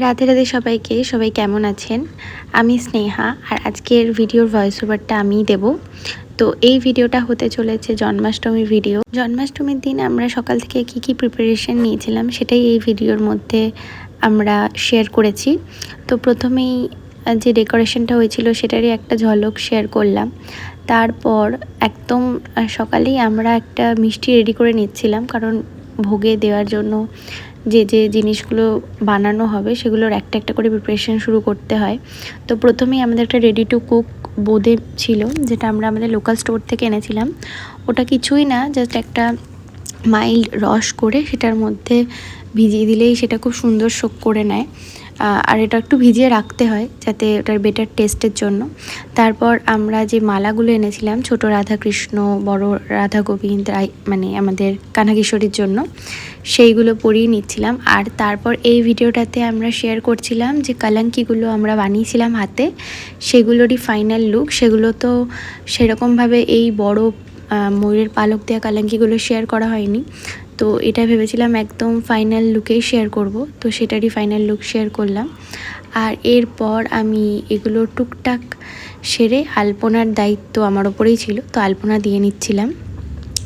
রাধে রাধে সবাইকে। সবাই কেমন আছেন? আমি স্নেহা, আর আজকের ভিডিওর ভয়েস ওভারটা আমিই দেব। তো এই ভিডিওটা হতে চলেছে জন্মাষ্টমীর ভিডিও। জন্মাষ্টমীর দিন আমরা সকাল থেকে কি প্রিপারেশন নিয়েছিলাম সেটাই এই ভিডিওর মধ্যে আমরা শেয়ার করেছি। তো প্রথমেই যে ডেকোরেশনটা হয়েছিল সেটারই একটা ঝলক শেয়ার করলাম। তারপর একদম সকালেই আমরা একটা মিষ্টি রেডি করে নিচ্ছিলাম, কারণ ভোগে দেওয়ার জন্য যে জিনিসগুলো বানানো হবে সেগুলোর একটা একটা করে প্রিপারেশন শুরু করতে হয়। তো প্রথমেই আমাদের একটা রেডি টু কুক বোঁদে ছিল, যেটা আমরা আমাদের লোকাল স্টোর থেকে এনেছিলাম। ওটা কিছুই না, জাস্ট একটা মাইল্ড রস করে সেটার মধ্যে ভিজিয়ে দিলেই সেটা খুব সুন্দর শোক করে নেয়। আর এটা একটু ভিজিয়ে রাখতে হয় যাতে ওটার বেটার টেস্টের জন্য। তারপর আমরা যে মালাগুলো এনেছিলাম, ছোট রাধাকৃষ্ণ, বড় রাধা গোবিন্দ, মানে আমাদের কানাকিশোরীর জন্য, সেইগুলো পরিয়ে নিচ্ছিলাম। আর তারপর এই ভিডিওটাতে আমরা শেয়ার করছিলাম যে কালাঙ্কিগুলো আমরা বানিয়েছিলাম হাতে, সেগুলোরই ফাইনাল লুক। সেগুলো তো সেরকমভাবে এই বড় ময়ূরের পালক দেওয়া কালাঙ্কিগুলো শেয়ার করা হয়নি, তো এটা ভেবেছিলাম একদম ফাইনাল লুকেই শেয়ার করব। তো সেটারই ফাইনাল লুক শেয়ার করলাম। আর এরপর আমি এগুলো টুকটাক সেরে আলপনার দায়িত্ব আমার ওপরেই ছিল, তো আলপনা দিয়ে নিচ্ছিলাম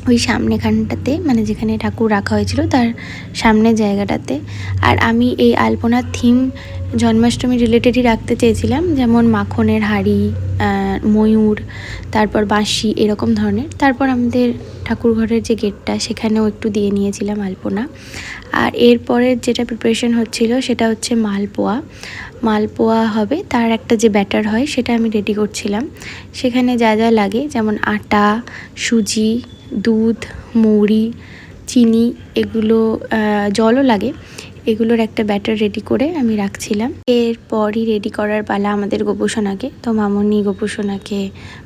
ওই সামনেখানটাতে, মানে যেখানে ঠাকুর রাখা হয়েছিল তার সামনের জায়গাটাতে। আর আমি এই আলপনার থিম জন্মাষ্টমী রিলেটেডই রাখতে চেয়েছিলাম, যেমন মাখনের হাঁড়ি, ময়ূর, তারপর বাঁশি, এরকম ধরনের। তারপর আমাদের ঠাকুরঘরের যে গেটটা সেখানেও একটু দিয়ে নিয়েছিলাম আলপনা। আর এরপরের যেটা প্রিপারেশন হচ্ছিল সেটা হচ্ছে মালপোয়া হবে, তার একটা যে ব্যাটার হয় সেটা আমি রেডি করছিলাম। সেখানে যা যা লাগে, যেমন আটা, সুজি, দুধ, মৌরি, চিনি, এগুলো জলও লাগে, এগুলোর একটা ব্যাটার রেডি করে আমি রাখছিলাম। এরপরই রেডি করার পালা আমাদের গোপুসোনাকে। তো মামনি গোপুসোনাকে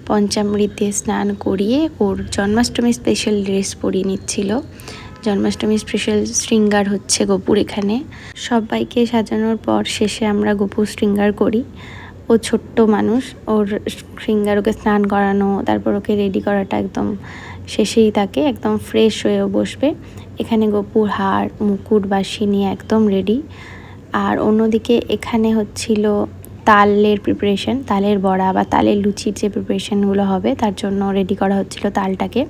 পঞ্চামৃত দিয়ে স্নান করিয়ে ওর জন্মাষ্টমী স্পেশাল ড্রেস পরিয়ে নিচ্ছিল। জন্মাষ্টমী স্পেশাল শৃঙ্গার হচ্ছে গোপুর এখানে। সবাইকে সাজানোর পর শেষে আমরা গোপুর শৃঙ্গার করি। ও ছোট্ট মানুষ, ওর শৃঙ্গার, ওকে স্নান করানো, তারপর ওকে রেডি করাটা একদম শেষেই তাকে একদম ফ্রেশ হয়েও বসবে। এখানে গোপুর হার, মুকুট, বাঁশি নিয়ে একদম রেডি। আর অন্যদিকে এখানে হচ্ছিল তালের প্রিপারেশন, তালের বড়া বা তালের লুচির যে প্রিপারেশনগুলো হবে তার জন্য রেডি করা হচ্ছিল তালটাকে।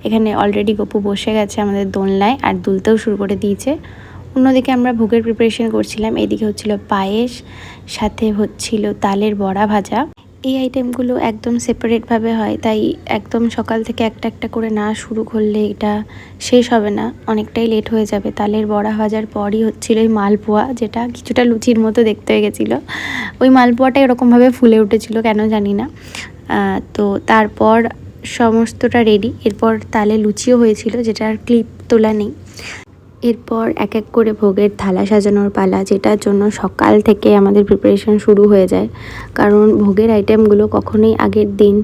এখানে অলরেডি গপু বসে গেছে আমাদের দোলনায় আর দুলতেও শুরু করে দিয়েছে। অন্যদিকে আমরা ভোগের প্রিপারেশন করছিলাম। এদিকে হচ্ছিল পায়েস, সাথে হচ্ছিল তালের বড়া ভাজা। এই আইটেমগুলো একদম সেপারেটভাবে হয়, তাই একদম সকাল থেকে একটা একটা করে না শুরু করলে এটা শেষ হবে না, অনেকটাই লেট হয়ে যাবে। তালের বড়া ভাজার পরই হচ্ছিল এই মালপোয়া, যেটা কিছুটা লুচির মতো দেখতে হয়ে গেছিলো। ওই মালপোয়াটা এরকমভাবে ফুলে উঠেছিল কেন জানি না। তো তারপর সমস্তটা রেডি। এরপর তালে লুচিও হয়েছিল, যেটার ক্লিপ তোলা নেই। এরপর এক এক করে ভোগের থালা সাজানোর পালা, যেটার জন্য সকাল থেকে আমাদের প্রিপারেশন শুরু হয়ে যায়, কারণ ভোগের আইটেমগুলো কখনোই আগের দিন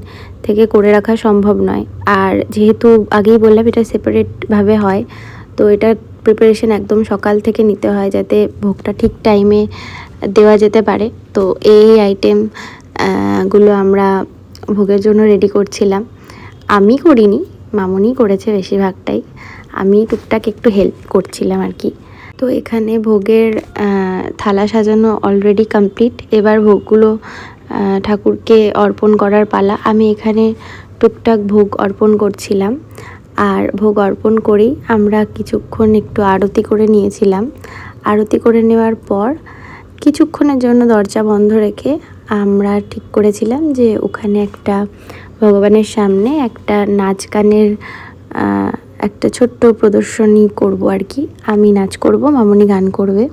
থেকে করে রাখা সম্ভব নয়। আর যেহেতু আগেই বললাম এটা সেপারেটভাবে হয়, তো এটার প্রিপারেশন একদম সকাল থেকে নিতে হয় যাতে ভোগটা ঠিক টাইমে দেওয়া যেতে পারে। তো এই আইটেম গুলো আমরা ভোগের জন্য রেডি করছিলাম। আমি করিনি, মামনি করেছে বেশিরভাগটাই, আমি টুকটাক একটু হেল্প করছিলাম আর কি। তো এখানে ভোগের থালা সাজানো অলরেডি কমপ্লিট। এবার ভোগগুলো ঠাকুরকে অর্পণ করার পালা। আমি এখানে টুকটাক ভোগ অর্পণ করছিলাম। আর ভোগ অর্পণ করেই আমরা কিছুক্ষণ একটু আরতি করে নিয়েছিলাম। আরতি করে নেওয়ার পর কিছুক্ষণের জন্য দরজা বন্ধ রেখে আমরা ঠিক করেছিলাম যে ওখানে একটা ভগবানের সামনে একটা নাচ গানের একটা ছোট্ট প্রদর্শনী করব আর কি। আমি নাচ করব, মামনি গান করবে।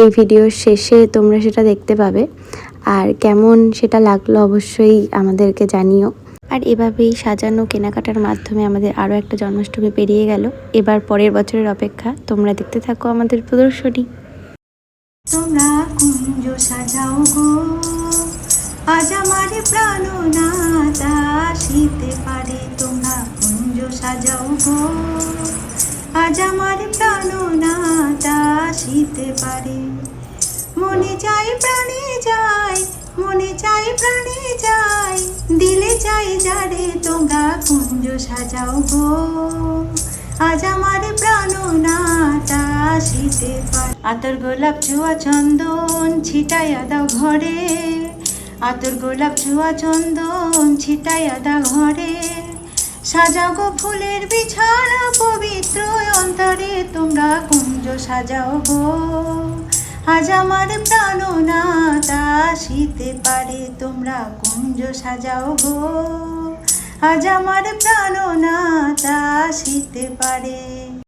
এই ভিডিওর শেষে তোমরা সেটা দেখতে পাবে। আর কেমন সেটা লাগলো অবশ্যই আমাদেরকে জানিও। আর এভাবেই সাজানো কেনাকাটার মাধ্যমে আমাদের আরও একটা জন্মাষ্টমী পেরিয়ে গেল। এবার পরের বছরের অপেক্ষা, তোমরা দেখতে থাকো আমাদের প্রদর্শনী। তোমরা কুঞ্জ সাজাও গো, আজ আমার প্রাণনাথ আসিতে পারে। তোমরা কুঞ্জ সাজাও গো, আজ আমার প্রাণনাথ আসিতে পারে। মনে চাই প্রাণে যায়, মনে চাই প্রাণে যায়, দিলে চাই যারে। তোমরা কুঞ্জ সাজাও গো, আজ আমার প্রাণনাথ আসিতে পারে। আতর গোলাপ ছোঁয়া চন্দন ছিটাইয়া দাও ঘরে, আতর গোলাপ ছোঁয়া চন্দন ছিটাইয়া দাও ঘরে। সাজাও গো ফুলের বিছানা পবিত্র অন্তরে, তোমরা কুঞ্জ সাজাও গো। আজ আমার প্রাণনাথ আসিতে পারে, তোমরা কুঞ্জ সাজাও গো। আজ আমার প্রাণনাথ আসিতে পারে।